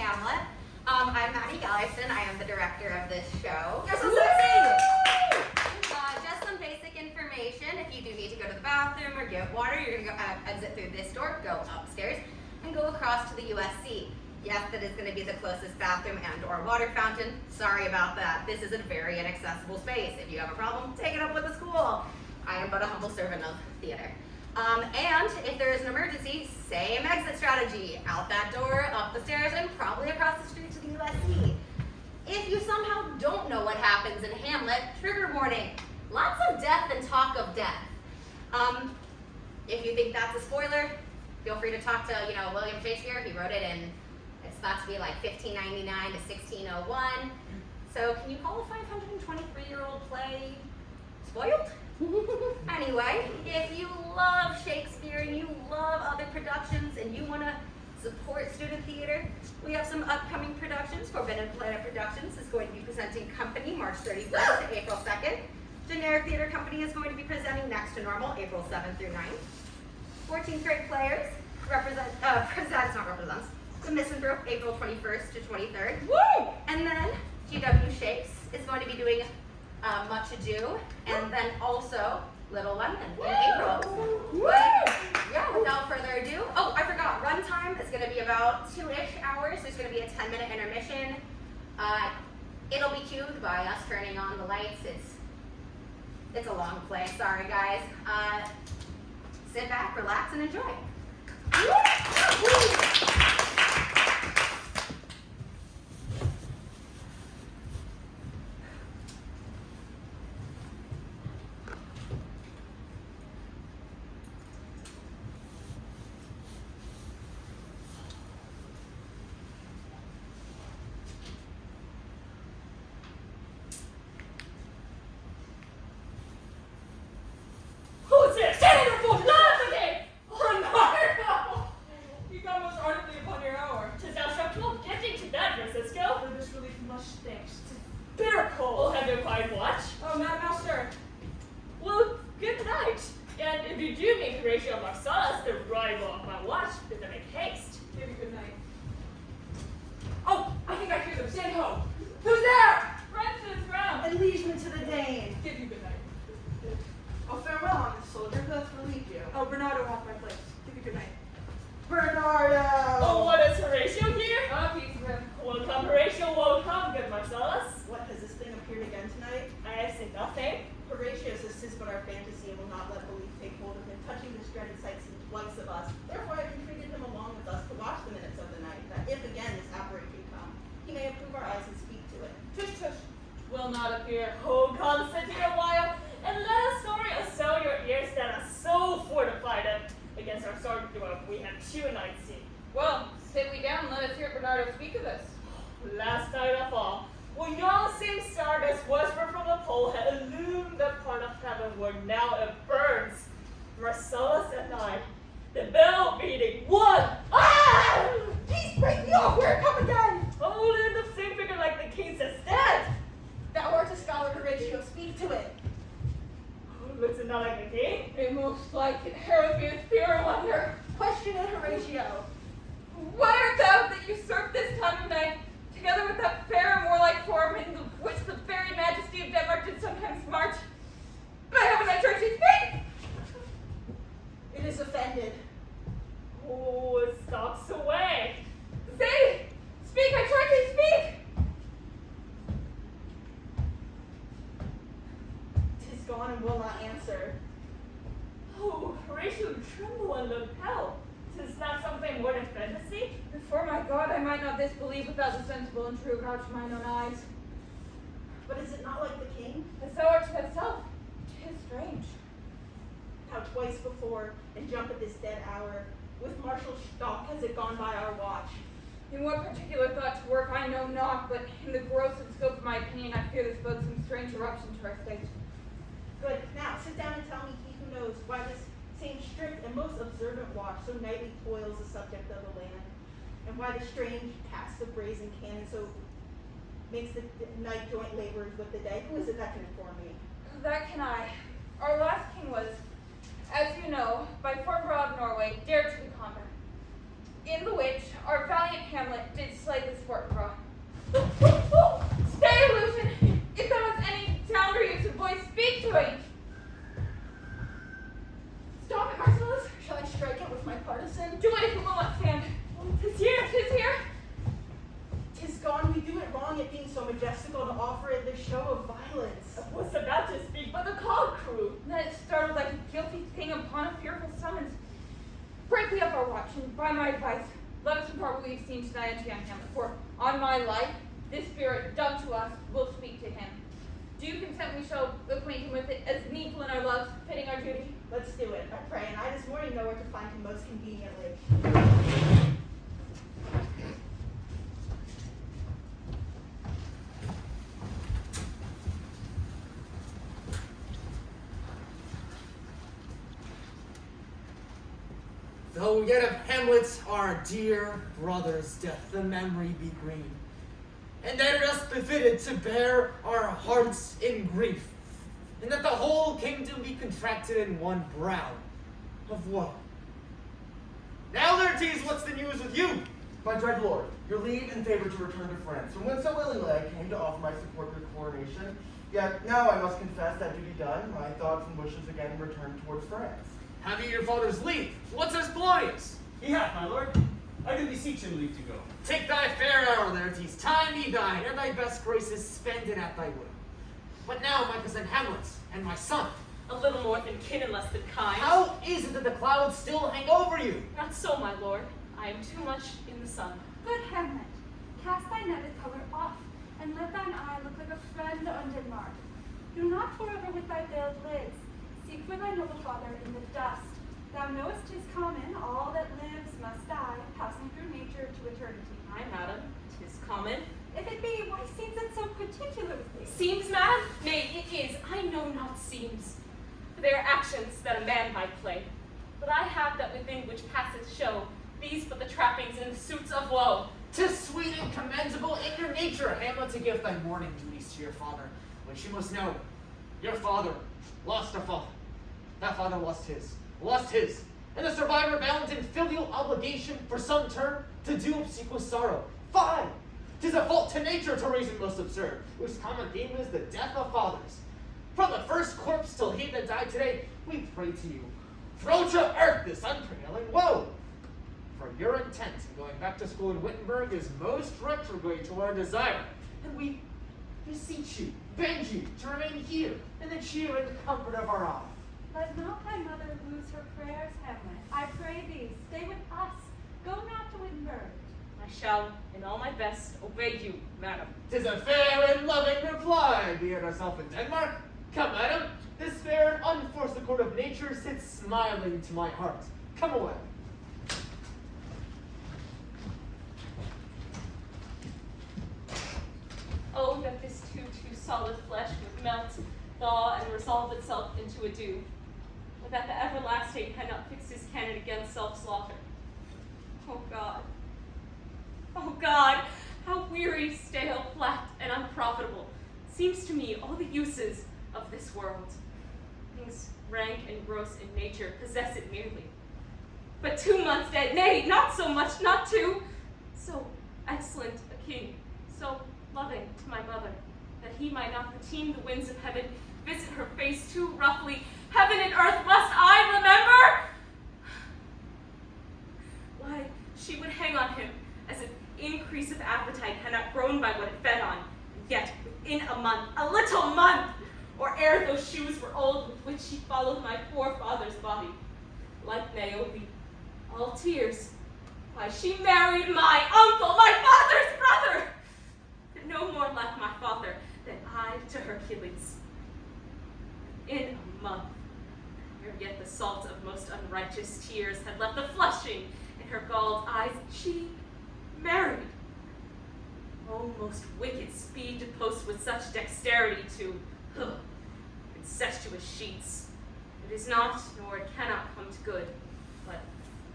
Hamlet. I'm Maddie Galerston. I am the director of this show. You're so sexy! Just some basic information. If you do need to go to the bathroom or get water, you're going to exit through this door, go upstairs, and go across to the USC. Yes, that is going to be the closest bathroom and or water fountain. Sorry about that. This is a very inaccessible space. If you have a problem, take it up with the school. I am but a humble servant of theater. And if there is an emergency, same exit strategy. Out that door, up the stairs, and probably across the street to the USC. If you somehow don't know what happens in Hamlet, trigger warning. Lots of death and talk of death. If you think that's a spoiler, feel free to talk to, William Shakespeare. He wrote it in, it's thought to be like 1599 to 1601. So can you call a 523-year-old play spoiled? Anyway, if you love Shakespeare and you love other productions and you want to support student theater, we have some upcoming productions. Forbidden Planet Productions is going to be presenting Company March 31st to April 2nd. Generic Theater Company is going to be presenting Next to Normal April 7th through 9th. 14th grade players represents The Misanthrope April 21st to 23rd. Woo! And then GW Shakes is going to be doing Much Ado, and then also Little Lemon in April. But, yeah, without further ado, I forgot, runtime is going to be about 2-ish hours. There's going to be a 10-minute intermission. It'll be cued by us turning on the lights. It's a long play, sorry guys. Sit back, relax, and enjoy. Who's this? Stand in for nothing! Remarkable! You come most ardently upon your hour. 'Tis thou structural gifting to that, Francisco. For this relief much thanks. 'Tis bitter cold. We'll have your quiet watch. Oh, Master. Well, good night. And if you do meet Horatio Marcellus, the rival of my watch, bid them make haste. Give you good night. Oh, I think I hear them. Stand ho. Who's there? Friends to the throne. And liegeman to the Dane. Give you good night. Oh, farewell, honest soldier, who hath relieved you? Oh, Bernardo hath my place. Give you good night. Bernardo! Oh, what is Horatio here? Oh, peace with him. Welcome, Horatio. Welcome, good Marcellus. What, has this thing appeared again tonight? I have seen nothing. Horatio says 'tis but our fantasy and will not let belief take hold of him, touching this dreaded sight seen twice of us. Therefore I have entreated him along with us to watch the minutes of the night, that if again this apparition come, he may approve our eyes and speak to it. Tush, tush. Will not appear. Oh, come, sit here a while, and let a story assail your ears that are so fortified up against our sword we have 2 nights seen. Well, sit we down and let us hear Bernardo speak of this. Last night of all, when yon same star as westward from the pole had illumined the part of heaven where now it burns, Marcellus and I, the bell beating, one! Ah! Peace, break me off, where come again! Oh, in the same figure like the king says dead! Thou art a scholar, Horatio, speak to it. Oh, looks it not like the king? It most like it heralds me with fear and wonder. Question it, Horatio. What art thou that usurp this time of night, together with that fair and warlike form in which the very majesty of Denmark did sometimes march? By heaven, I charge thee, speak! It is offended. Oh, it stalks away. Say, speak, I charge thee, speak! 'Tis gone and will not answer. Oh, Horatio, you tremble and look pale. 'Tis not something more than fantasy? Before my God, I might not disbelieve without the sensible and true vouch of mine own eyes. But is it not like the king? As thou art to thyself, 'tis strange. How twice before, and jump at this dead hour, with martial stalk has it gone by our watch. In what particular thought to work I know not, but in the gross and scope of my opinion, I fear this bodes some strange eruption to our state. Good. Now, sit down and tell me, he who knows, why this same strict and most observant watch so nightly toils the subject of the land, and why the strange cast of brazen cannon so makes the night joint laborers with the day. Who is it that can inform me? That can I. Our last king was, as you know, by Formbra of Norway, dared to the combat, in the which our valiant Hamlet did slay this my entry on Hamlet, for on my life, this spirit done to us will speak to him. Do you consent we shall acquaint him with it as needful in our loves, fitting our duty? Let's do it, I pray, and I this morning know where to find him most conveniently. Though yet of Hamlet, our dear brother's death, the memory be green, and that it us befitted to bear our hearts in grief, and that the whole kingdom be contracted in one brow of woe. Now, Laertes, what's the news with you? My dread lord, your leave and favor to return to France, from whence so willingly I came to offer my support to your coronation. Yet now I must confess that duty done, my thoughts and wishes again return towards France. Have you your father's leave? What says Polonius? He hath, my lord. I can beseech him leave to go. Take thy fair hour, Laertes, time be thine, and thy best graces spend it at thy will. But now, my cousin Hamlet, and my son, A little more than kin and less than kind. how is it that the clouds still hang over you? Not so, my lord. I am too much in the sun. Good Hamlet, cast thy netted color off, and let thine eye look like a friend on Denmark. Do not forever with thy veiled lids. Seek for thy noble father in the dust. Thou knowest 'tis common, all that lives must die, passing through nature to eternity. Aye, madam, 'tis common. If it be, why seems it so particular with thee? Seems, madam? Nay, it is. I know not seems. For they are actions that a man might play. But I have that within which passes show, these but the trappings and the suits of woe. 'Tis sweet and commendable in your nature, Hamlet, to give thy mourning duties to your father, which you must know. Your father lost a father. That father lost his, and the survivor bound in filial obligation for some term to do obsequious sorrow. Fine! 'Tis a fault to nature to reason most absurd, whose common theme is the death of fathers. From the first corpse till he that died today, we pray to you, throw to earth this unprevailing woe. For your intent in going back to school in Wittenberg is most retrograde to our desire, and we beseech you, beg you to remain here in the cheer and comfort of our eye. Let not thy mother lose her prayers, Hamlet. I pray thee, stay with us. Go not to Wittenberg. I shall, in all my best, obey you, madam. 'Tis a fair and loving reply, be it ourself in Denmark. Come, madam, this fair and unforced accord of nature sits smiling to my heart. Come away. Oh, that this too solid flesh would melt, thaw, and resolve itself into a dew. Or that the everlasting had not fixed his cannon against self-slaughter. Oh God. Oh God, how weary, stale, flat, and unprofitable seems to me all the uses of this world. Things rank and gross in nature possess it merely. But 2 months dead, nay, not so much, not 2. So excellent a king, so loving to my mother, that he might not teem the winds of heaven, visit her face too roughly. Heaven and earth must I remember? Why, she would hang on him as if increase of appetite had not grown by what it fed on. Yet within a month, a little month, or ere those shoes were old with which she followed my poor father's body, like Niobe, all tears. Why, she married my uncle, my father's brother, but no more like my father than I to Hercules. In a month, ere yet the salt of most unrighteous tears had left the flushing in her galled eyes, she married. Oh, most wicked speed to post with such dexterity to incestuous sheets. It is not, nor it cannot come to good, but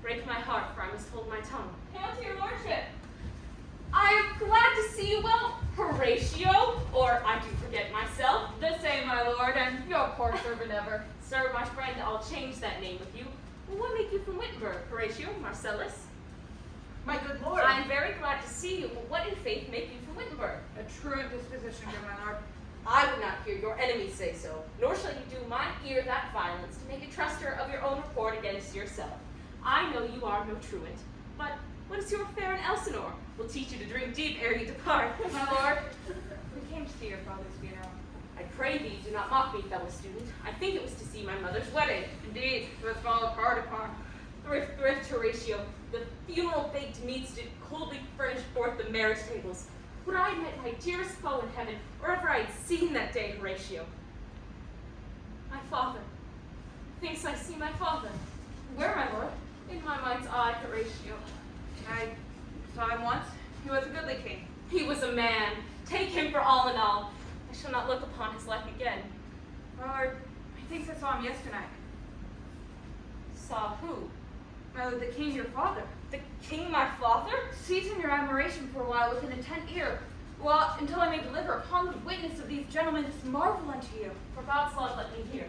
break my heart, for I must hold my tongue. Hail to your lordship. I am glad to see you well, Horatio, or I do forget myself. The same, my lord, and your poor servant ever. Sir, my friend, I'll change that name with you. What make you from Wittenberg, Horatio, Marcellus? My good lord. I am very glad to see you, but what in faith make you from Wittenberg? A truant disposition, dear my lord. I would not hear your enemies say so, nor shall you do mine ear that violence to make a truster of your own report against yourself. I know you are no truant, but what is your fair in Elsinore? Will teach you to drink deep ere you depart. My lord, we came to see your father's funeral. I pray thee, do not mock me, fellow student. I think it was to see my mother's wedding. Indeed, it was followed hard upon. Thrift, Horatio, the funeral baked meats did coldly furnish forth the marriage tables. Would I had met my dearest foe in heaven, or ever I had seen that day, Horatio. My father. Thinks I see my father. Where, my lord? In my mind's eye, Horatio. I saw him once. He was a goodly king. He was a man. Take him for all in all. I shall not look upon his like again. My lord, methinks I saw him yesternight. Saw who? My lord, the king, your father. The king, my father? Seizing your admiration for a while with an intent ear, well, until I may deliver upon the witness of these gentlemen this marvel unto you. For God's love, let me hear.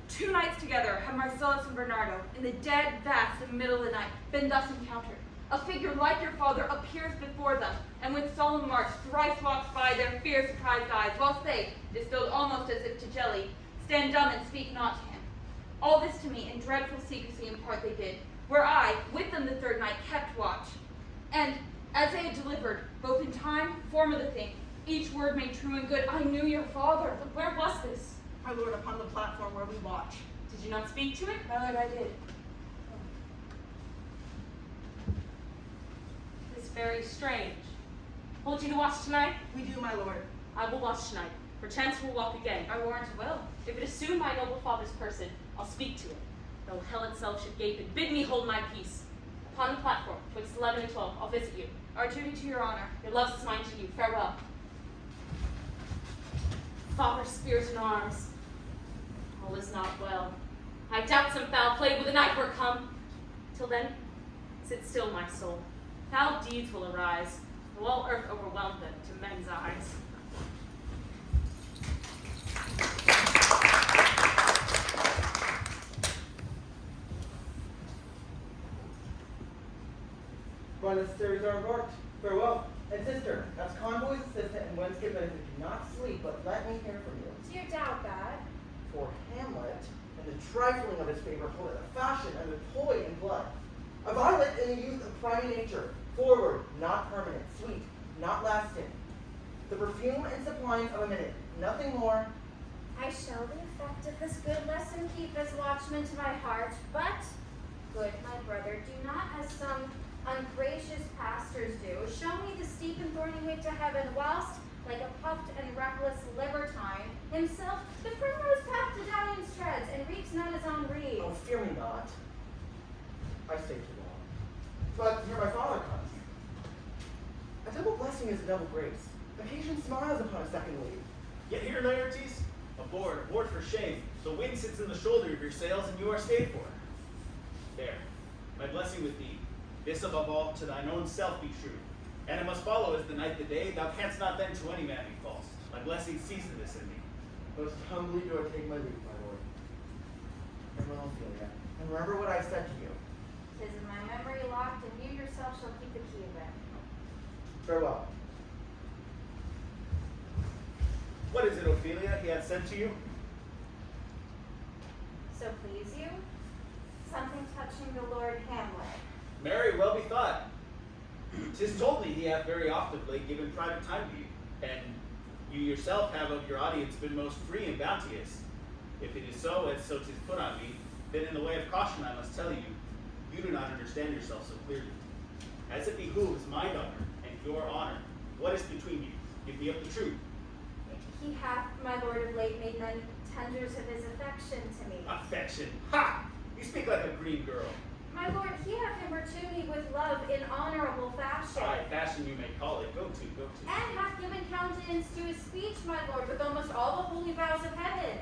2 nights together have Marcellus and Bernardo, in the dead vast of middle of the night, been thus encountered. A figure like your father appears before them, and with solemn march thrice walks by their fear surprised eyes, whilst they, distilled almost as if to jelly, stand dumb and speak not to him. All this to me in dreadful secrecy impart they did, where I, with them the 3rd night, kept watch. And, as they had delivered, both in time, form of the thing, each word made true and good, I knew your father. But where was this? My lord, upon the platform where we watch. Did you not speak to it? My lord, I did. It's very strange. Hold you to watch tonight? We do, my lord. I will watch tonight. Perchance we'll walk again. I warrant will. If it assume my noble father's person, I'll speak to it. Though hell itself should gape and bid me hold my peace. Upon the platform, twixt 11 and 12, I'll visit you. Our duty to your honor. Your love is mine to you. Farewell. Father, spirit in arms. All is not well. I doubt some foul play with the night were come. Till then, sit still, my soul. Foul deeds will arise, though all earth overwhelm them to men's eyes. Monasteries are embarked. Farewell. And sister, as convoy's assistant and Wednesday benefit, do not sleep, but let me hear from you. Do you doubt that? For Hamlet, and the trifling of his favor, hold it a fashion and a toy in blood. A violet in the youth of prime nature, forward, not permanent, sweet, not lasting. The perfume and suppliance of a minute, nothing more. I shall the effect of this good lesson keep as watchman to my heart, but, good my brother, do not as some ungracious pastors do, show me the steep and thorny way to heaven, whilst, like a puffed and reckless libertine, himself the primrose path to Italians treads, and reaps not his own reed. Oh, fear me not. I stay too long. But here my father comes. A double blessing is a double grace. Occasion smiles upon a second leave. Yet here, Laertes, aboard for shame. The wind sits in the shoulder of your sails, and you are stayed for. There, my blessing with thee. This above all, to thine own self be true. And it must follow as the night the day, thou canst not then to any man be false. My blessing cease in this in me. Most humbly do I take my leave, my lord. Farewell, Ophelia. And remember what I said to you. 'Tis in my memory locked, and you yourself shall keep the key of it. Farewell. What is it, Ophelia, he hath sent to you? So please you? Something touching the Lord Hamlet. Marry, well bethought. 'Tis told me he hath very oft of late given private time to you, and you yourself have of your audience been most free and bounteous. If it is so, as so 'tis put on me, then in the way of caution I must tell you, you do not understand yourself so clearly. As it behooves my daughter and your honor, what is between you? Give me up the truth. He hath, my lord, of late made none tenders of his affection to me. Affection. Ha! You speak like a green girl. My lord, he hath importuned me with love in honorable fashion. Aye, fashion you may call it. Go to. And hath given countenance to his speech, my lord, with almost all the holy vows of heaven.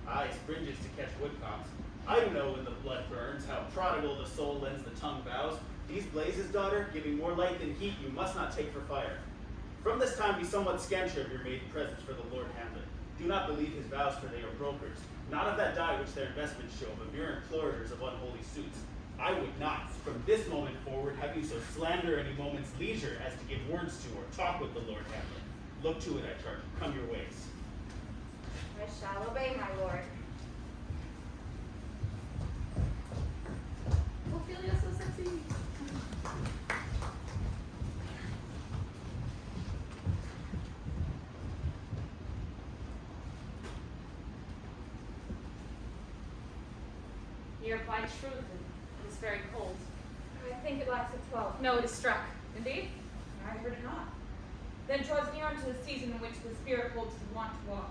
Aye, springes to catch woodcocks. I do know when the blood burns, how prodigal the soul lends the tongue vows. These blazes, daughter, giving more light than heat, you must not take for fire. From this time be somewhat scantier of your maiden presence for the Lord Hamlet. Do not believe his vows, for they are brokers, not of that dye which their investments show, but mere implorers of unholy suits. I would not, from this moment forward, have you so slander any moment's leisure as to give words to or talk with the Lord Hamlet. Look to it, I charge you. Come your ways. I shall obey, my lord. Ophelia, so sexy. You're by truth, and his very cold. I think it lasts at 12. No, it is struck. Indeed? I heard it not. Then draws near unto the season in which the spirit holds the want to walk.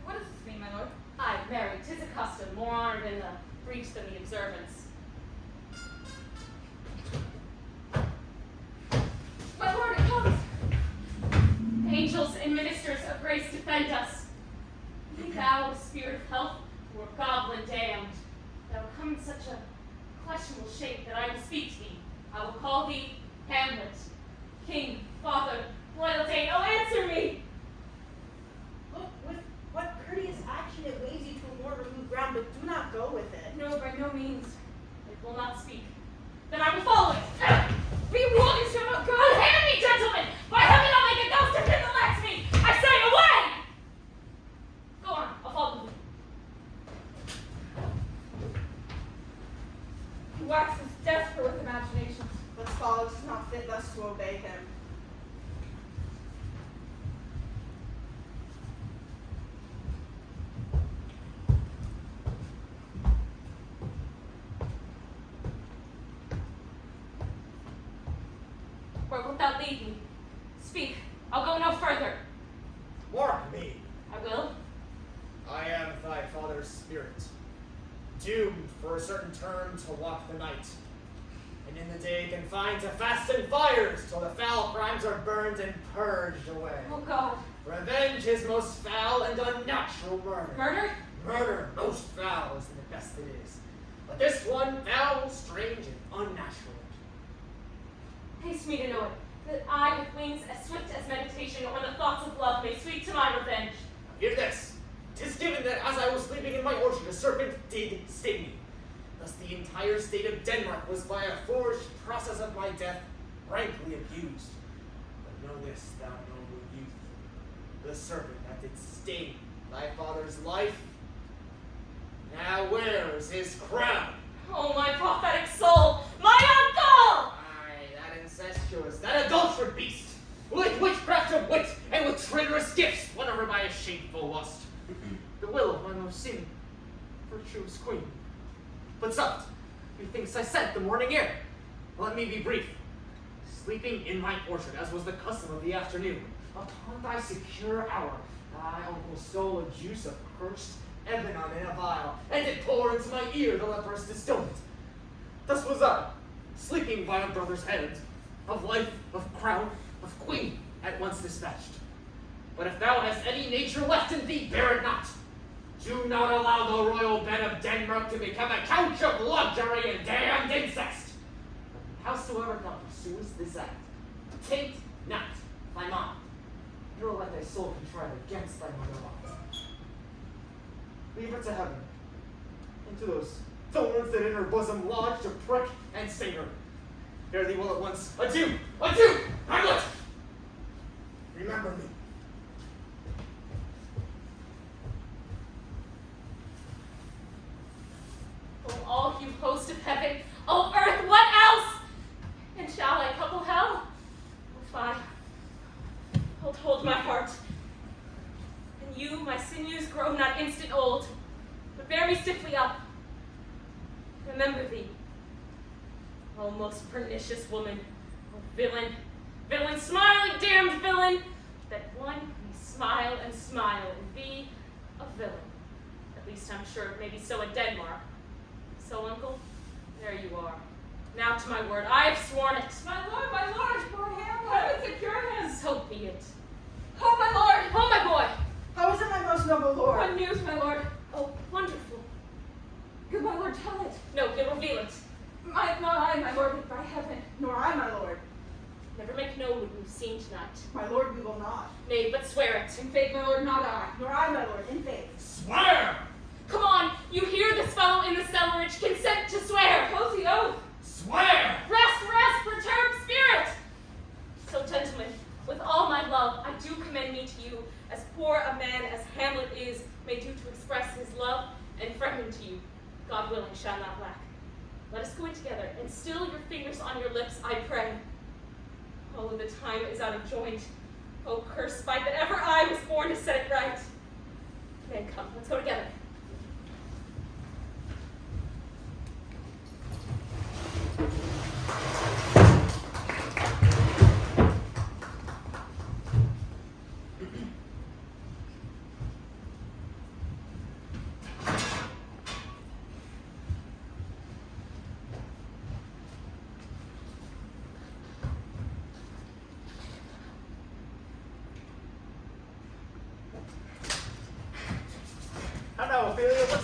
What does this mean, my lord? Ay, marry, 'tis a custom, more honored in the breach than the observance. My lord, it comes! Angels and ministers of grace defend us. Be thou, spirit of health, or goblin damned. Thou come in such a questionable shape that I will speak to thee. I will call thee Hamlet. King, father, royal dame, oh answer me! Look, with what courteous action it waves you to a more removed ground, but do not go with it. No, by no means. It will not speak. Then I will follow it. Be warned, you shall not go. Hand me, gentlemen! By heaven, I'll make a ghost of him that lets me! I say, away! Go on, I'll follow you. He waxes desperate with imaginations. But follow 'tis not fit thus to obey him. Where wilt thou lead me? Speak, I'll go no further. Mark me. I will. I am thy father's spirit, doomed for a certain term to walk the night, and in the day confined to fasten fires till the foul crimes are burned and purged away. Oh God. Revenge is most foul and unnatural murder. Murder? Murder, most foul, is the best it is. But this one, foul, strange, and unnatural. Haste me to know it, that I with wings as swift as meditation or the thoughts of love may sweep to my revenge. Hear this. 'Tis given that as I was sleeping in my orchard, a serpent did sting me. Thus the entire state of Denmark was by a forged process of my death rankly abused. But know this, thou noble youth, the serpent that did sting thy father's life now wears his crown. Oh, my prophetic soul, my uncle! Aye, that incestuous, that adulterous beast, with witchcraft of wit and with traitorous gifts won over by a shameful lust. The will of my most sin, virtuous queen. But soft, methinks I scent the morning air. Let me be brief. Sleeping in my orchard, as was the custom of the afternoon, upon thy secure hour, thy uncle stole a juice of cursed Ebenon in a vial, and did pour into my ear the leprous distillment. Thus was I, sleeping by a brother's hand, of life, of crown, of queen, at once dispatched. But if thou hast any nature left in thee, bear it not. Do not allow the royal bed of Denmark to become a couch of luxury and damned incest. Howsoever thou pursuest this act, taint not thy mind, nor let thy soul contrive against thy mother lot. Leave her to heaven, and to those thorns that in her bosom lodge to prick and sting her. Fare thee well at once. Adieu! Adieu! Hamlet! Remember me. Oh, all you host of heaven, oh earth, what else? And shall I couple hell? Oh, fie. Hold my heart. And you, my sinews grow not instant old, but bear me stiffly up. Remember thee. Oh, most pernicious woman, oh villain, smiling damned villain, that one may smile and be a villain. At least I'm sure it may be so in Denmark. So, uncle, there you are. Now to my word, I have sworn it. My lord, poor Hamlet! Heaven secure him! So be it. Oh, my lord! Oh, my boy! How is it, my most noble lord? What news, my lord? Oh, wonderful. Good my lord, tell it. No, you'll reveal it. Not I, my lord, but by heaven. Nor I, my lord. Never make known what we've seen tonight. My lord, we will not. Nay, but swear it. In faith, my lord, not I. Nor I, my lord, in faith. Swear! Come on, you hear this fellow in the cellarage. Consent to swear. Oath the oath. Swear! Rest, perturbed spirit! So, gentlemen, with all my love, I do commend me to you, as poor a man as Hamlet is, may do to express his love and friendship to you. God willing, shall not lack. Let us go in together, and still your fingers on your lips, I pray. Oh, the time is out of joint. Oh, cursed spite that ever I was born to set it right. Men, come, let's go together.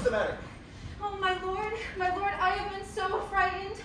What's the matter? Oh, my lord, I have been so frightened.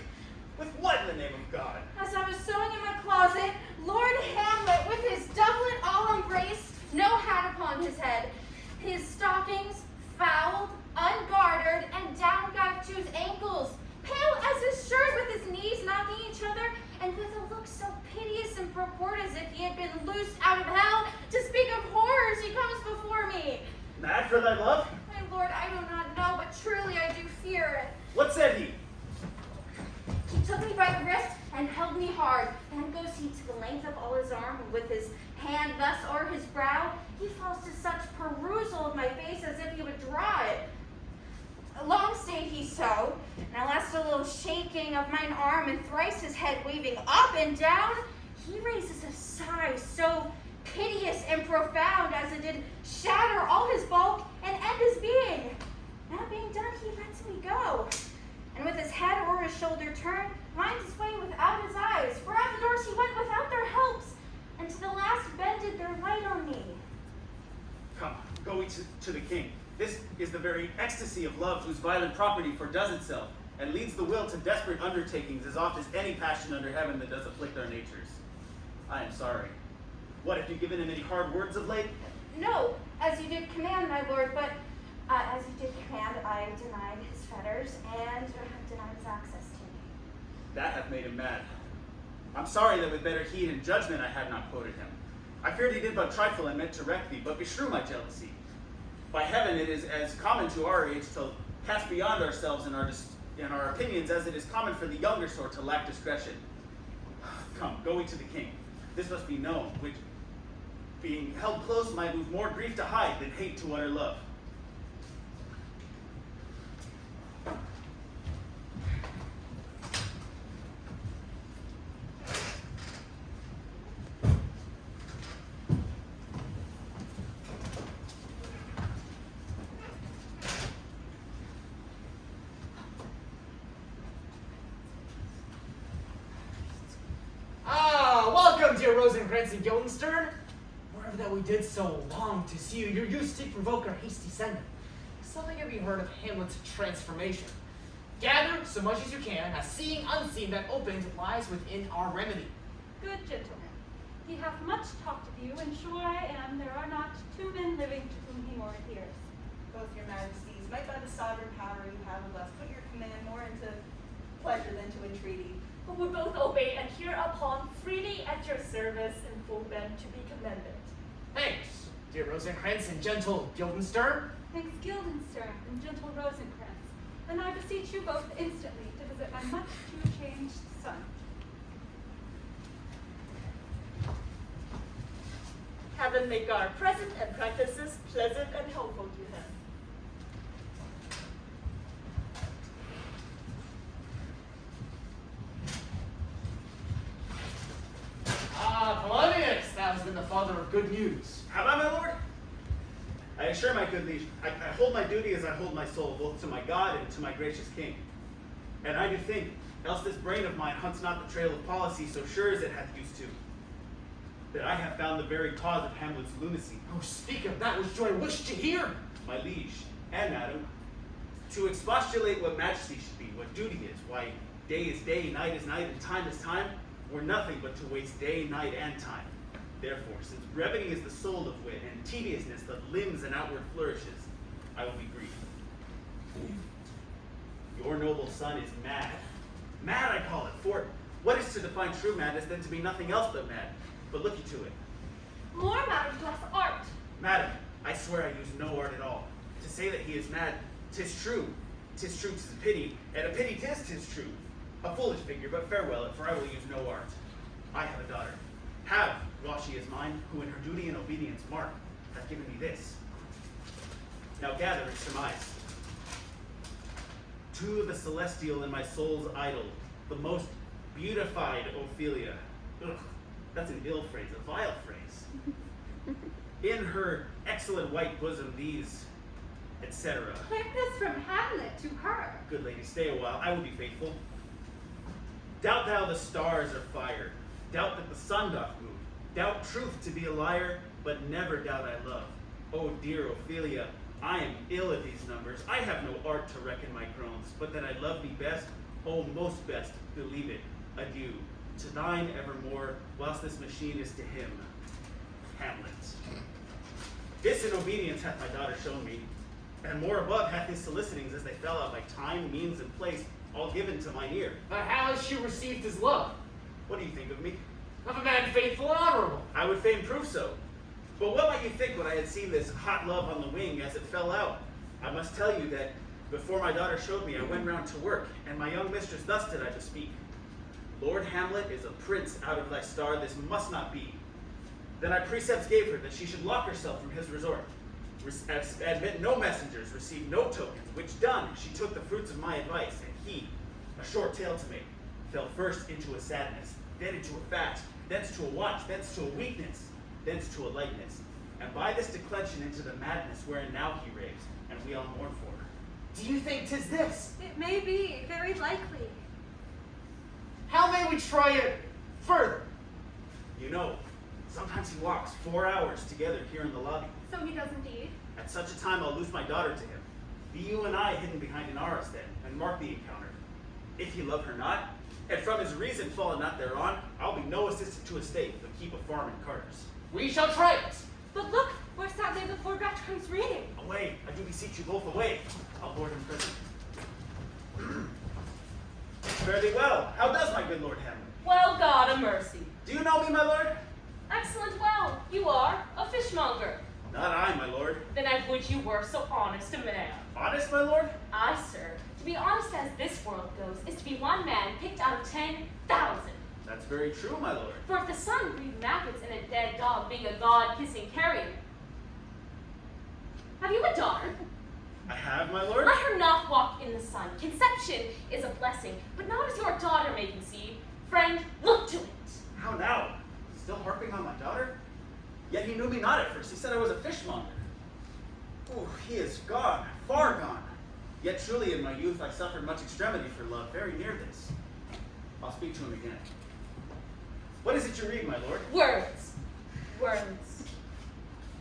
With what in the name of God? As I was sewing in my closet, Lord Hamlet, with his doublet all embraced, no hat upon his head, his stockings fouled, ungartered, and down got to his ankles, pale as his shirt, with his knees knocking each other, and with a look so piteous and purport as if he had been loosed out of hell, to speak of horrors, he comes before me. Mad for thy love? My lord, I do not know, but truly I do fear it. What said he? He took me by the wrist and held me hard. Then goes he to the length of all his arm, and with his hand thus o'er his brow, he falls to such perusal of my face as if he would draw it. Long stayed he so, and at last a little shaking of mine arm, and thrice his head waving up and down, he raises a sigh so piteous and profound as it did shatter all his bulk and end his being. That being done, he lets me go, and with his head o'er his shoulder turned, winds his way without his eyes, for out the doors he went without their helps, and to the last bended their light on me. Come, go we to the king. This is the very ecstasy of love, whose violent property fordoes itself, and leads the will to desperate undertakings as oft as any passion under heaven that does afflict our natures. I am sorry. What, have you given him any hard words of late? No, as you did command, my lord, but as you did command, I denied his fetters and denied his access to me. That hath made him mad. I'm sorry that with better heed and judgment I had not quoted him. I feared he did but trifle and meant to wreck thee, but beshrew my jealousy. By heaven, it is as common to our age to cast beyond ourselves in our opinions as it is common for the younger sort to lack discretion. Come, go we to the king. This must be known, which, being held close, might move more grief to hide than hate to utter love. Welcome, dear Rosencrantz and Guildenstern. Wherever that we did so long to see you, your use to provoke our hasty sending. Something have you heard of Hamlet's transformation? Gather so much as you can, as seeing unseen that opened lies within our remedy. Good gentleman, he hath much talked of you, and sure I am there are not two men living to whom he more adheres. Both your majesties, might by the sovereign power you have of us, put your command more into pleasure than to entreaty. Who would both obey and hereupon freely at your service and full bend to be commended. Thanks, dear Rosencrantz and gentle Guildenstern. Thanks, Guildenstern and gentle Rosencrantz, and I beseech you both instantly to visit my much too changed son. Heaven make our present and practices pleasant and helpful to him. Polonius, thou hast been the father of good news. Have I, my lord? I assure my good liege, I hold my duty as I hold my soul, both to my God and to my gracious king. And I do think, else this brain of mine hunts not the trail of policy so sure as it hath used to, that I have found the very cause of Hamlet's lunacy. Oh, speak of that which joy wish to hear. My liege, and madam, to expostulate what majesty should be, what duty is, why day is day, night is night, and time is time, were nothing but to waste day, night, and time. Therefore, since brevity is the soul of wit, and tediousness the limbs and outward flourishes, I will be brief. Your noble son is mad. Mad, I call it, for what is to define true madness than to be nothing else but mad? But look you to it. More matter, less art. Madam, I swear I use no art at all. To say that he is mad, 'tis true. 'Tis true, 'tis a pity, and a pity 'tis true. A foolish figure, but farewell it, for I will use no art. I have a daughter. Have, while she is mine, who in her duty and obedience, mark, hath given me this. Now gather and surmise. To the celestial in my soul's idol, the most beautified Ophelia. Ugh, that's an ill phrase, a vile phrase. In her excellent white bosom these, etc. Clip this from Hamlet to her. Good lady, stay a while, I will be faithful. Doubt thou the stars are fire, doubt that the sun doth move, doubt truth to be a liar, but never doubt I love. Oh dear Ophelia, I am ill at these numbers. I have no art to reckon my groans, but that I love thee best, oh, most best, believe it. Adieu. To thine evermore, whilst this machine is to him. Hamlet. This in obedience hath my daughter shown me, and more above hath his solicitings as they fell out by time, means, and place, all given to mine ear. But how has she received his love? What do you think of me? Of a man faithful and honorable. I would fain prove so. But what might you think when I had seen this hot love on the wing as it fell out? I must tell you that before my daughter showed me, I went round to work, and my young mistress thus did I to speak. Lord Hamlet is a prince out of thy star, this must not be. Then I precepts gave her that she should lock herself from his resort, admit no messengers, receive no tokens, which done, she took the fruits of my advice, and he, a short tale to make, fell first into a sadness, then into a fat, thence to a watch, thence to a weakness, thence to a lightness, and by this declension into the madness wherein now he raves, and we all mourn for her. Do you think 'tis this? It may be, very likely. How may we try it further? You know, sometimes he walks 4 hours together here in the lobby. So he does indeed. At such a time I'll lose my daughter to him. Be you and I hidden behind an arras then, and mark the encounter. If he love her not, and from his reason fallen not thereon, I'll be no assistant to estate, but keep a farm and carters. We shall try it. But look, where sadly the poor wretch comes reading. Away, I do beseech you both away. I'll board him prison. Fare thee well. How does my good Lord Hamlet? Well, God a mercy. Do you know me, my lord? Excellent well. You are a fishmonger. Not I, my lord. Then I would you were so honest a man. Honest, my lord? Aye, sir. To be honest as this world goes is to be one man picked out of 10,000. That's very true, my lord. For if the sun breathed maggots in a dead dog being a god-kissing carrion. Have you a daughter? I have, my lord. Let her not walk in the sun. Conception is a blessing, but not as your daughter may conceive. Friend, look to it. How now? Still harping on my daughter? Yet he knew me not at first. He said I was a fishmonger. Oh, he is gone, far gone. Yet truly in my youth I suffered much extremity for love, very near this. I'll speak to him again. What is it you read, my lord? Words. Words.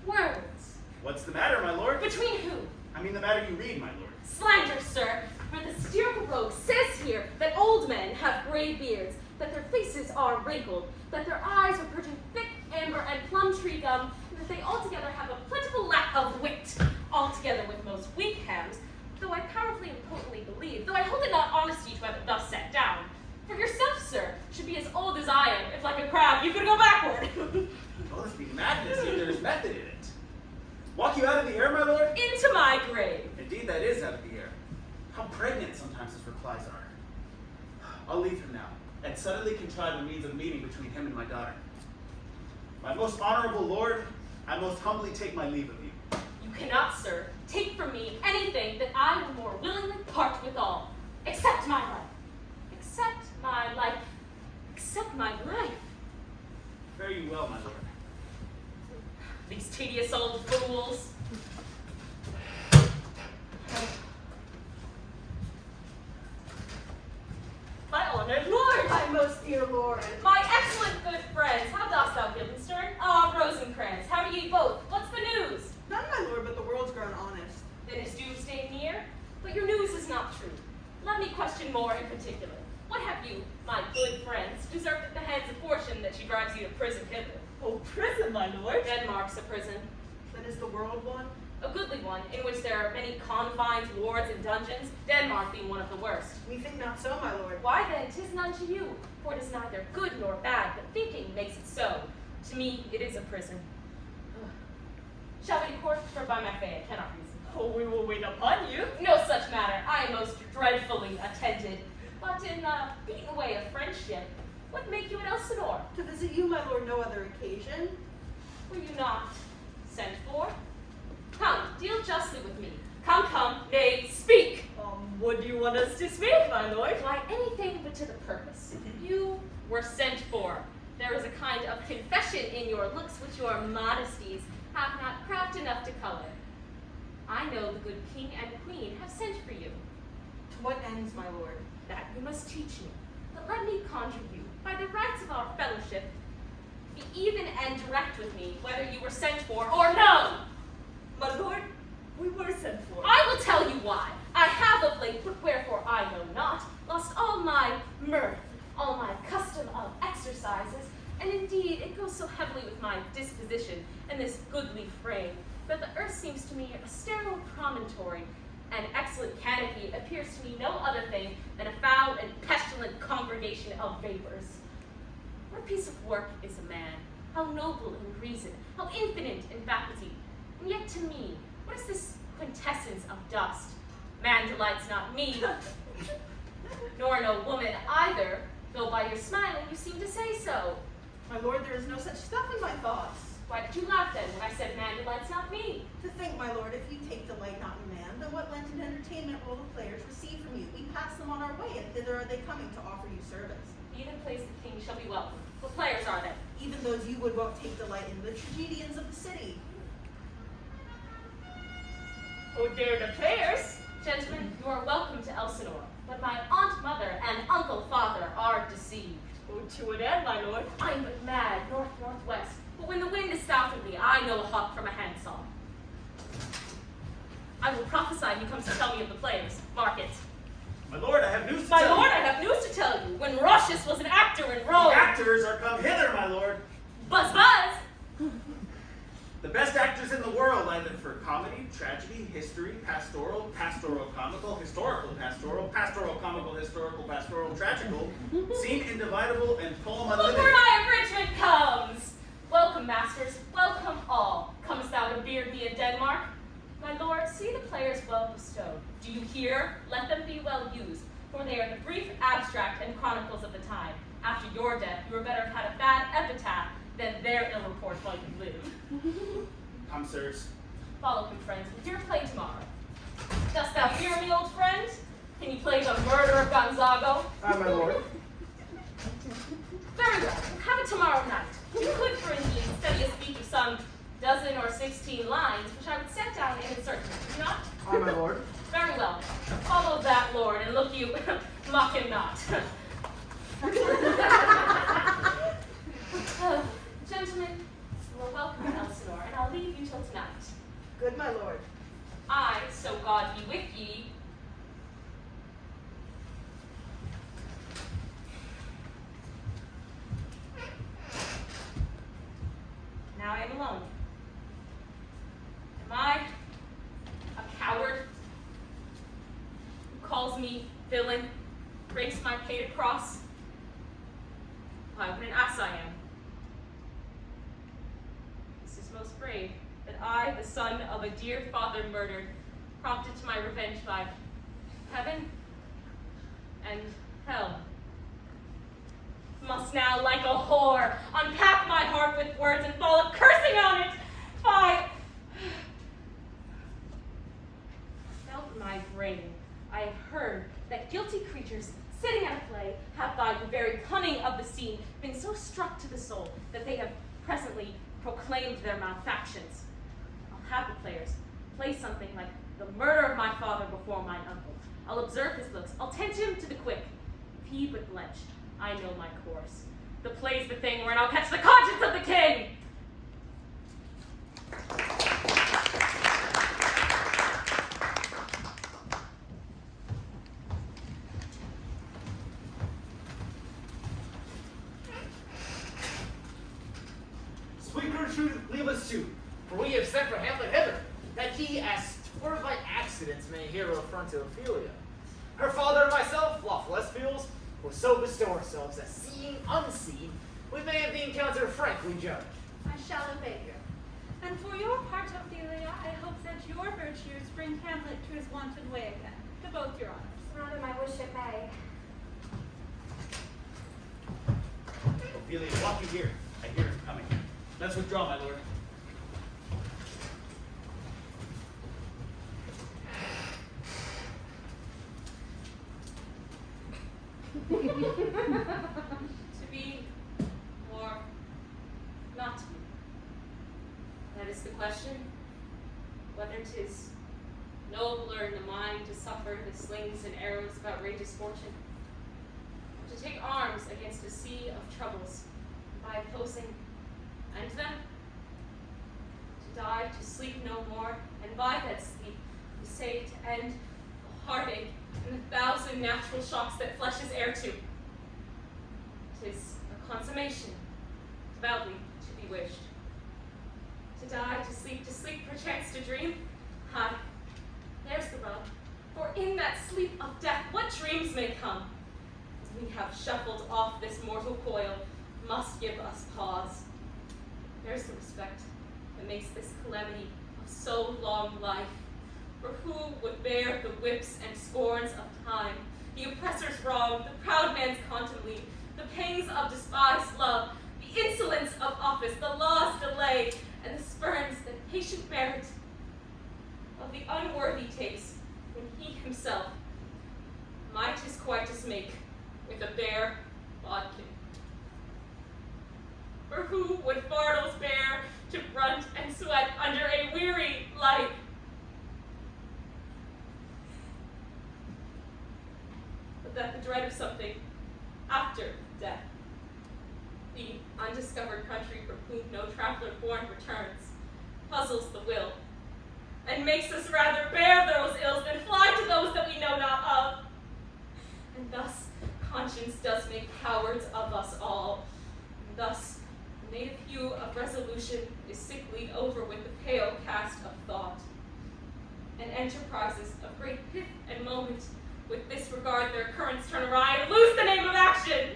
Words. What's the matter, my lord? Between who? I mean the matter you read, my lord. Slander, sir. For the satirical rogue says here that old men have gray beards, that their faces are wrinkled, that their eyes are purging thick amber and plum tree gum, and that they altogether have a plentiful lack of wit, altogether with most weak hams, though I powerfully and potently believe, though I hold it not honesty to have it thus set down. For yourself, sir, should be as old as I am, if like a crab you could go backward. Oh, this be madness, yet there is method in it. Walk you out of the air, my lord? Into my grave. Indeed, that is out of the air. How pregnant sometimes his replies are. I'll leave him now, and suddenly contrive a means of meeting between him and my daughter. My most honorable lord, I most humbly take my leave of you. You cannot, sir, take from me anything that I will more willingly part withal, except my life. Except my life. Except my life. Fare you well, my lord. These tedious old fools. My honored lord! My most dear lord. My excellent good friends, how dost thou, Guildenstern? Ah, Rosencrantz, how do ye both? What's the news? None, my lord, but the world's grown honest. Then is doomsday near? But your news is not true. Let me question more in particular. What have you, my good friends, deserved at the hands of fortune that she drives you to prison hither? Oh, prison, my lord. Denmark's a prison. Then is the world one? A goodly one, in which there are many confines, wards, and dungeons, Denmark being one of the worst. We think not so, my lord. Why then, 'tis none to you, for it is neither good nor bad, but thinking makes it so. To me, it is a prison. Ugh. Shall we court? For by my faith, I cannot reason. Oh, we will wait upon you. No such matter. I am most dreadfully attended. But in beating away of friendship, what make you at Elsinore? To visit you, my lord, no other occasion. Were you not sent for? Come, deal justly with me. Come, nay, speak! What do you want us to speak, my lord? Why, anything but to the purpose. You were sent for. There is a kind of confession in your looks which your modesties have not craft enough to color. I know the good king and queen have sent for you. To what ends, my lord? That you must teach me. But let me conjure you, by the rights of our fellowship, be even and direct with me, whether you were sent for or no. My lord, We were sent for. I will tell you why. I have of late, but wherefore I know not, lost all my mirth, all my custom of exercises, and indeed it goes so heavily with my disposition and this goodly frame, that the earth seems to me a sterile promontory, and excellent canopy appears to me no other thing than a foul and pestilent congregation of vapors. What piece of work is a man? How noble in reason, how infinite in faculty, and yet to me, what is this quintessence of dust? Man delights not me, nor no woman either, though by your smiling you seem to say so. My lord, there is no such stuff in my thoughts. Why did you laugh then when I said man delights not me? To think, my lord, if you take delight not in man, then what Lenten entertainment will the players receive from you? We pass them on our way, and thither are they coming to offer you service. He that plays the king shall be welcome. What players are they? Even those you would won't take delight in, the tragedians of the city. Oh, dear, the players. Gentlemen, you are welcome to Elsinore, but my aunt mother and uncle father are deceived. Oh, to an end, my lord. I'm but mad north-northwest, but when the wind is southwardly, I know a hawk from a handsaw. I will prophesy he comes to tell me of the players. Mark it. My lord, I have news to My tell lord, you. I have news to tell you. When Rochus was an actor in The Rome. actors are come hither, my lord. Buzz, buzz! The best actors in the world, either for comedy, tragedy, history, pastoral, pastoral comical, historical pastoral, pastoral comical, historical pastoral, tragical, scene individable, and poem Look unlimited. where my abridgment comes! Welcome, masters, welcome all. Comest thou to beard thee in Denmark? My lord, see the players well bestowed. Do you hear? Let them be well used, for they are the brief abstract and chronicles of the time. After your death, you were better have had a bad epitaph than their ill report while you live. Come, sirs. Follow him, friends. We'll hear play tomorrow. Dost thou hear me, old friend? Can you play the murder of Gonzago? Aye, my lord. Very well. We'll have it tomorrow night. You could, for instance, study a speech of some dozen or 16 lines, which I would set down in encirclement. Would you not? Aye, my lord. Very well. Follow that lord, and look you, mock him not. Gentlemen, you are welcome to Elsinore, and I'll leave you till tonight. Good, my lord. I, so God be with ye, now I am alone. Am I a coward who calls me villain, breaks my pated cross? Why, what an ass I am. This is most brave, that I, the son of a dear father murdered, prompted to my revenge by heaven and hell, must now, like a whore, unpack my heart with words and fall a cursing on it. Fie! Felt my brain, I have heard that guilty creatures sitting at a play have by the very cunning of the scene been so struck to the soul that they have presently proclaimed their malfactions. I'll have the players play something like the murder of my father before mine uncle. I'll observe his looks. I'll tempt him to the quick. If he but blench, I know my course. The play's the thing wherein I'll catch the conscience of the king. Sweet Gertrude, leave us too, for we have sent for Hamlet hither, that he, as twere by accidents, may hear her affront to Ophelia. Her father and myself, lawful espials, will so bestow ourselves as seeing unseen, we may have the encounter frankly judged. I shall obey you. And for your part, Ophelia, I hope that your virtues bring Hamlet to his wonted way again. To both your honors. Madam, I wish it may. Ophelia, walk you here. I hear him coming. Let's withdraw, my lord. To be or not to be? That is the question. Whether 'tis nobler in the mind to suffer the slings and arrows of outrageous fortune, or to take arms against a sea of troubles, and by opposing end them, to die, to sleep no more, and and by that sleep, we say to end the heartache and the 1,000 natural shocks that flesh is heir to. 'Tis a consummation, devoutly to be wished. To die, to sleep, perchance to dream. Aye, there's the rub. For in that sleep of death, what dreams may come, as we have shuffled off this mortal coil, must give us pause. There's the respect that makes this calamity of so long life. For who would bear the whips and scorns of time, the oppressor's wrong, the proud man's contumely, the pangs of despised love, the insolence of office, the law's delay, and the spurns that patient merit of the unworthy takes, when he himself might his quietus make with a bare bodkin? For who would fardels bear to brunt and sweat under a weary life? But that the dread of something after death, the undiscovered country from whom no traveler born returns, puzzles the will, and makes us rather bear those ills than fly to those that we know not of. And thus conscience does make cowards of us all. And thus the native hue of resolution is sicklied over with the pale cast of thought. And enterprises of great pith and moment with this regard their currents turn awry and lose the name of action.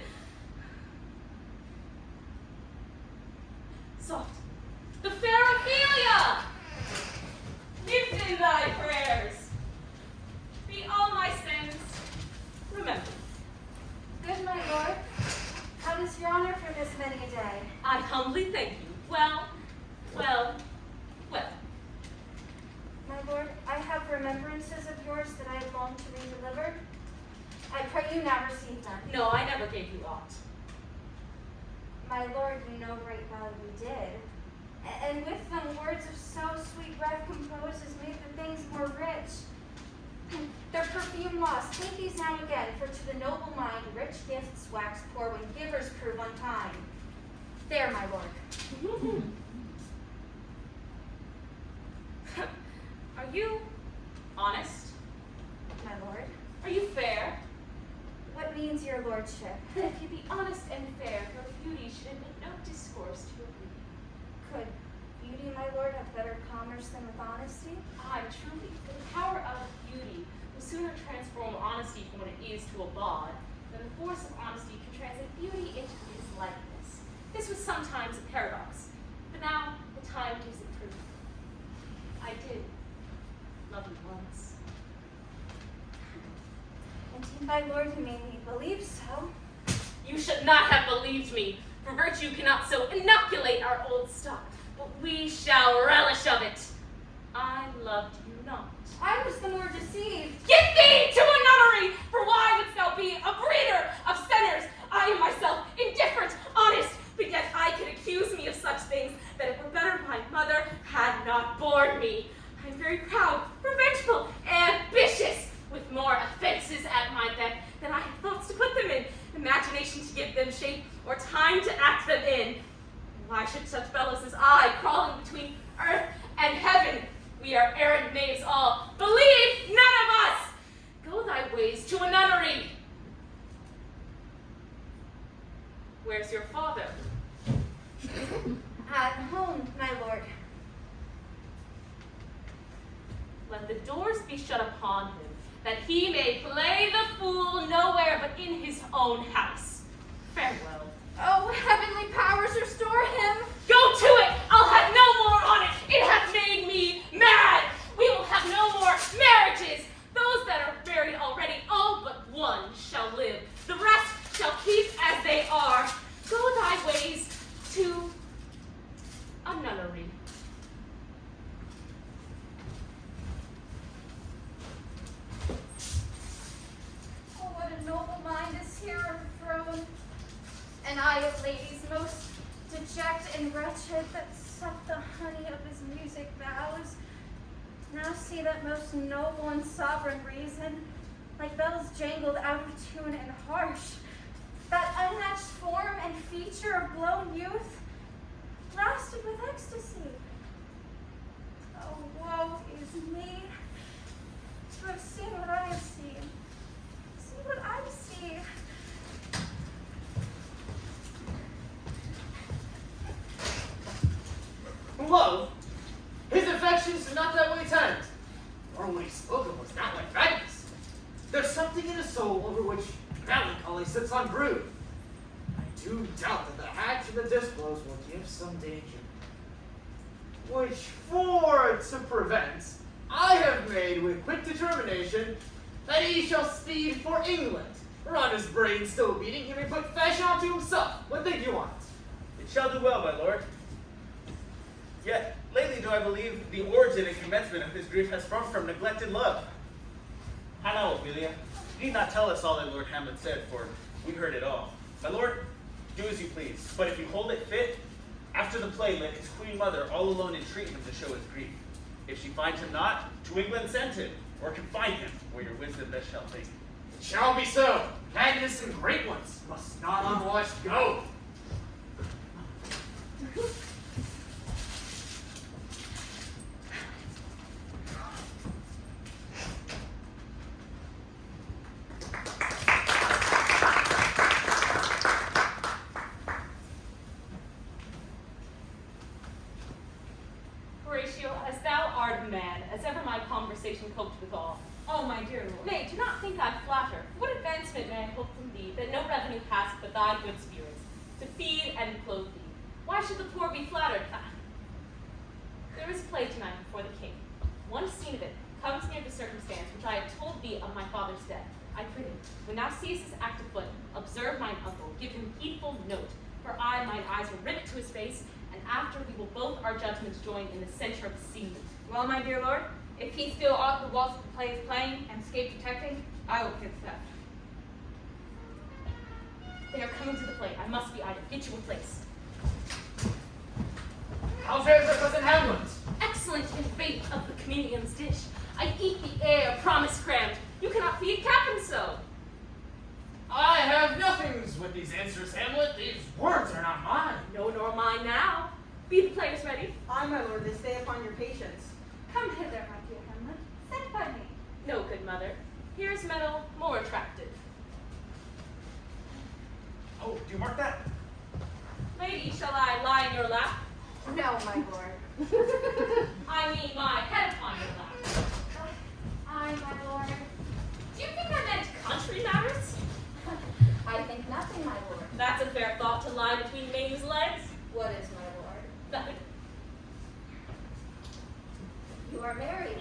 Soft, the fair Ophelia lived in thy prayers. Be all my sins remembered. Good, my lord. How does your honor for this many a day? I humbly thank you. Well. My lord, I have remembrances of yours that I have longed to re-deliver. I pray you now receive them. No, I never gave you aught. My lord, you know right well you did. And with them words of so sweet breath composes made the things more rich. Their perfume lost, take these now again, for to the noble mind rich gifts wax poor when givers prove unkind. There, my lord. Are you honest? My lord. Are you fair? What means your lordship? Then if you be honest and fair, your beauty should admit no discourse to agree. Could beauty, my lord, have better commerce than with honesty? Aye, truly, for the power of beauty will sooner transform honesty from what it is to a bawd than the force of honesty can translate beauty into its likeness. This was sometimes a paradox, but now the time gives it proof. I did love you once. Indeed, my lord, you made me believe so. You should not have believed me, for virtue cannot so inoculate our old stock, but we shall relish of it. I loved you not. I was the more deceived. Get thee to a nunnery! For why wouldst thou be a breeder of sinners? I am myself indifferent, honest, but yet I can accuse me of such things that it were better my mother had not borne me. I am very proud, revengeful, ambitious, with more offenses at my beck than I have thoughts to put them in, imagination to give them shape, or time to act them in. Why should such fellows as I, crawling between earth and heaven, we are errant knaves all, believe none of us! Go thy ways to a nunnery. Where's your father? At home, my lord. Let the doors be shut upon him, that he may play the fool nowhere but in his own house. Farewell. Oh, heavenly powers, restore him! Go to it! I'll have no more on it! It hath made me mad! We will have no more marriages! Those that are buried already, all but one shall live. The rest shall keep as they are. Go thy ways to a nunnery. Oh, what a noble mind is here on the throne. And I of ladies most deject and wretched that suck the honey of his music vows. Now see that most noble and sovereign reason, like bells jangled out of tune and harsh, that unmatched form and feature of blown youth, blasted with ecstasy. Oh, woe is is me to have seen what I have seen. See what I see. Love? His affections do not that way tend, nor what he spoke of was not like madness. There's something in his soul over which melancholy sits on brood. I do doubt that the hatch and the disclose will give some danger, which for to prevent, I have made with quick determination that he shall speed for England. Run his brain still beating, he may put fashion onto himself. What think you want? It shall do well, my lord. Yet, lately do I believe the origin and commencement of his grief has sprung from neglected love. How now, Ophelia? You need not tell us all that Lord Hamlet said, for we heard it all. My lord, do as you please, but if you hold it fit, after the play let his queen mother all alone entreat him to show his grief. If she finds him not, to England send him, or confine him, where your wisdom best shall think. It shall be so. Magnus and great ones must not unwatched go. Horatio, as thou art a man, as ever my conversation coped withal. Oh, my dear lord. Nay, do not think I flatter. What advancement may I hope from thee, that no revenue hast but thy good spirits, to feed and clothe thee? Why should the poor be flattered? There is a play tonight before the king. One scene of it comes near the circumstance which I have told thee of my father's death. I prithee, when thou seest his active foot, observe mine uncle, give him heedful note, for mine eyes will rivet to his face, and after we will both our judgments join in the center of the scene. Well, my dear lord, if he still ought the whilst the play is playing and escape detecting, I will consent. They are coming to the play. I must be idle. Get you a place. How fares our cousin Hamlet? Excellent in faith of the comedian's dish. I eat the air, promise crammed. You cannot feed captain so. I have nothings with these answers, Hamlet. These words are not mine. No, nor mine now. Be the players ready? I, my lord, this day upon your patience. Come hither, my dear Hamlet. Sent by me. No, good mother. Here's metal more attractive. Oh, do you mark that? Lady, shall I lie in your lap? No, my lord. I mean my head upon your lap. Aye, my lord. Do you think I meant country matters? I think nothing, my lord. That's a fair thought to lie between May's legs. What is, my lord? That, You are married.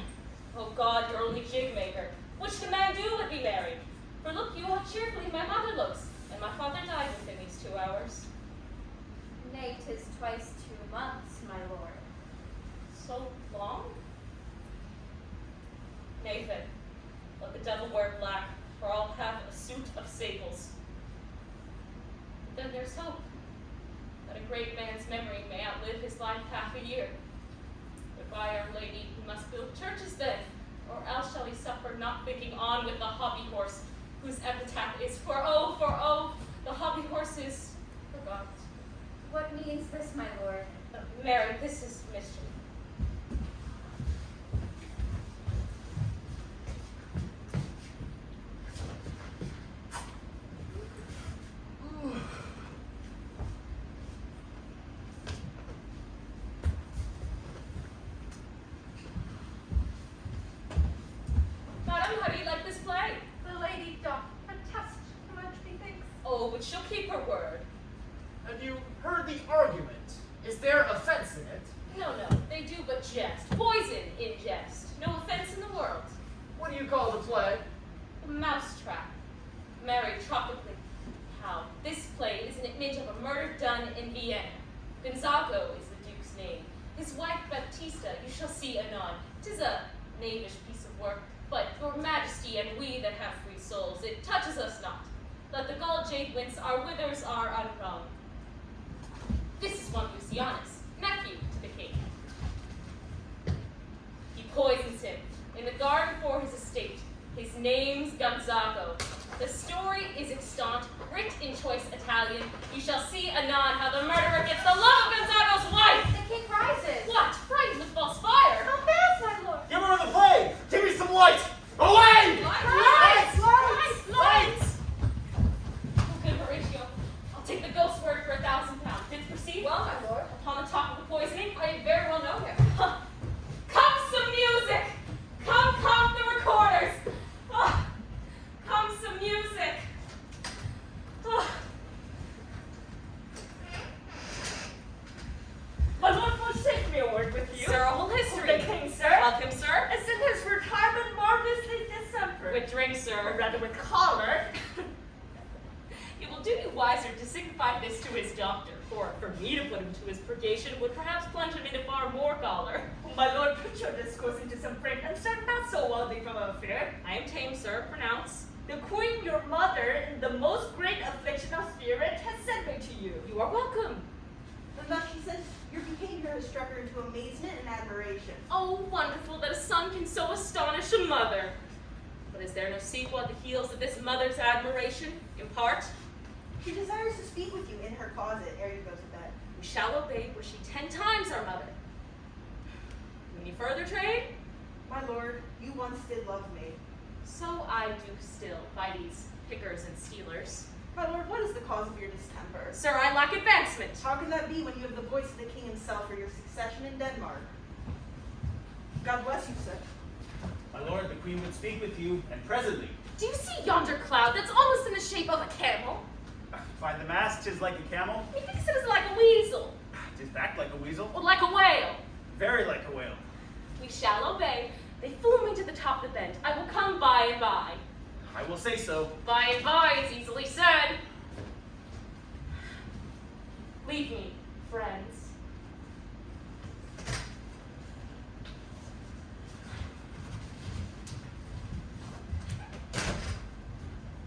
oh God, you're only jig maker. Which the man do would be married. For look you how cheerfully my mother looks, and my father died within these 2 hours. Nay, 'tis twice 2 months, my lord. So long? Nathan, let the devil wear black, for I'll have a suit of sables. But then there's hope, that a great man's memory may outlive his life half a year. Goodbye, Our Lady, who must build churches then, or else shall he suffer not thinking on with the hobby horse, whose epitaph is, for oh, the hobby horse is forgot. What means this, my lord? Mary, this is mischief. Madam, how do you like this play? The lady doth protest much, methinks. Oh, but she'll keep her word. Have you heard the argument? Is there offense in it? No, they do but jest. Poison in jest. No offense in the world. What do you call the play? The mousetrap. Mary tropically. How? This play is an image of a murder done in Vienna. Gonzago is the duke's name. His wife Baptista you shall see anon. 'Tis a knavish piece of work, but your majesty and we that have free souls, it touches us not. Let the gall jade wince, our withers are unwrung. This is one Lucianus, nephew to the king. He poisons him in the garden for his estate. His name's Gonzago. The story is extant, writ in choice Italian. You shall see anon how the murderer gets the love of Gonzago's wife. The king rises. What? Frightened with false fire? How fast, my lord? Give her the see? Well, my lord, upon the top of the poisoning, I very well know him. Come some music! Come the recorders! Come some music! My lord vouchsafe me a word with you. Sir, a whole history. The king, sir. Of him, sir. As in his retirement marvelously distempered. With drink, Or sir. rather with choler. It will do you wiser to signify this to his doctor, for me to put him to his purgation would perhaps plunge him into far more choler. My lord, put your discourse into some frank and start not so wildly from an affair. I am tame, sir. Pronounce. The queen, your mother, in the most great affliction of spirit, has sent me to you. You are welcome. And thus she says, your behavior has struck her into amazement and admiration. Oh, wonderful that a son can so astonish a mother. But is there no sequel at the heels of this mother's admiration? In part, She desires to speak with you in her closet ere you go to bed. we shall obey were she 10 times our mother. Any further trade? My lord, you once did love me. So I do still, by these pickers and stealers. My lord, what is the cause of your distemper? Sir, I lack advancement. How can that be when you have the voice of the king himself for your succession in Denmark? God bless you, sir. My lord, the queen would speak with you, and presently. Do you see yonder cloud that's almost in the shape of a camel? Find the mast, 'tis like a camel, Methinks it is like a weasel, 'tis backed like a weasel, or like a whale. very like a whale. We shall obey. They flew me to the top of the bend. I will come by and by. I will say so. By and by is easily said. Leave me, friends.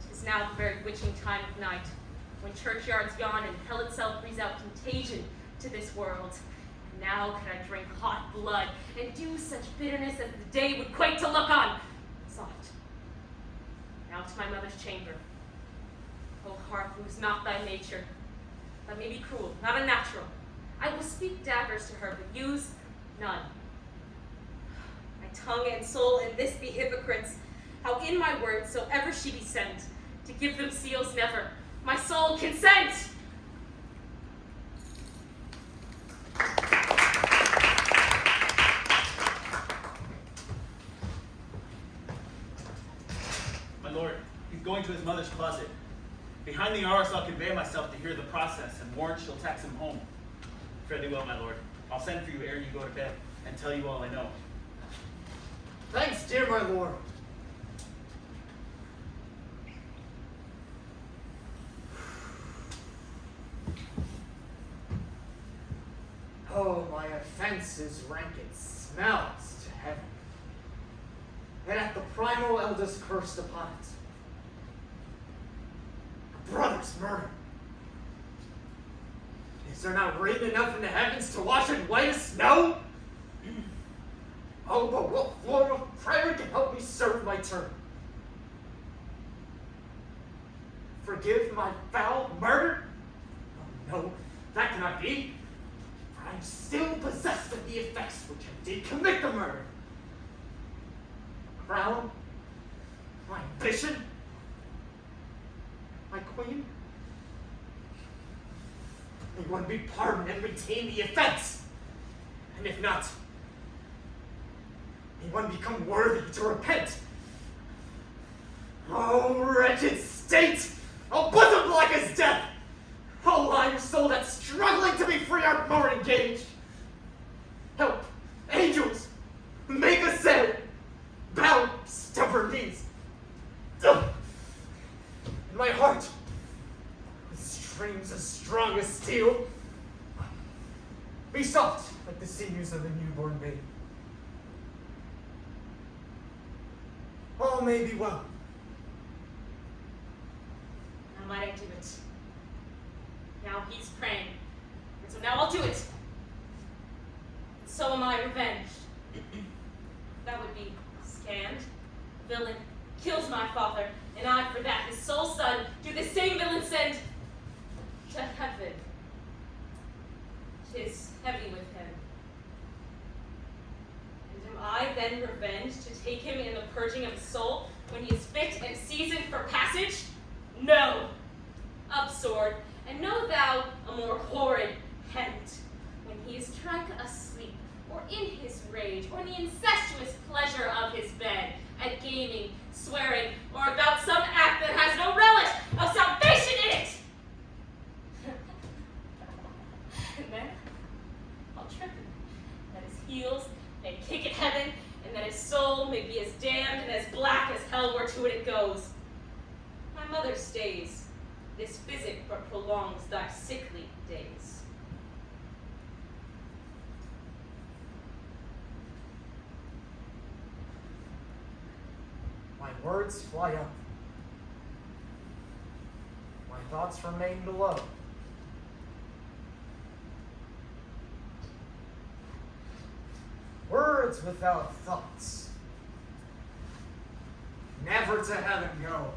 Tis now the very witching time of night, when churchyards yawn and hell itself breathes out contagion to this world. Now can I drink hot blood and do such bitterness as the day would quake to look on. Soft. Now to my mother's chamber. O heart, lose not thy nature. That may be cruel, not unnatural. I will speak daggers to her, but use none. My tongue and soul in this be hypocrites. How in my words, so ever she be sent, to give them seals never, my soul consent. My lord, he's going to his mother's closet. Behind the arras I'll convey myself to hear the process, and warrant she'll tax him home. Fare thee well, my lord. I'll send for you ere you go to bed, and tell you all I know. Thanks, dear my lord. Oh, my offenses rank its smells to heaven, and at the primal eldest cursed upon it. A brother's murder. Is there not rain enough in the heavens to wash it white as snow? Oh, but what form of prayer can help me serve my turn? Forgive my foul murder? Oh, no, that cannot be. For I am still possessed of the effects which I did commit the murder. My crown, my ambition, my queen. May one be pardoned and retain the offense. And if not, may one become worthy to repent. Oh, wretched state! Oh, bosom black as death! Oh, liar soul that's struggling to be free art more engaged! Help, angels! Make a sail! Bow stubborn knees! Ugh. And my heart, with strings as strong as steel, be soft like the sinews of a newborn babe. All may be well. Now might I do it? Now he's praying, and so now I'll do it. And so am I revenged. That would be scanned. The villain kills my father, and I, for that, his sole son, do the same villain send to heaven. 'Tis heavy with him. And am I then revenged to take him in the purging of his soul when he is fit and seasoned for passage? No! Up, sword, and know thou a more horrid heels, and kick at heaven, and that his soul may be as damned and as black as hell where to it goes. My mother stays. This physic but prolongs thy sickly days. My words fly up. My thoughts remain below. Words without thoughts. Never to heaven go.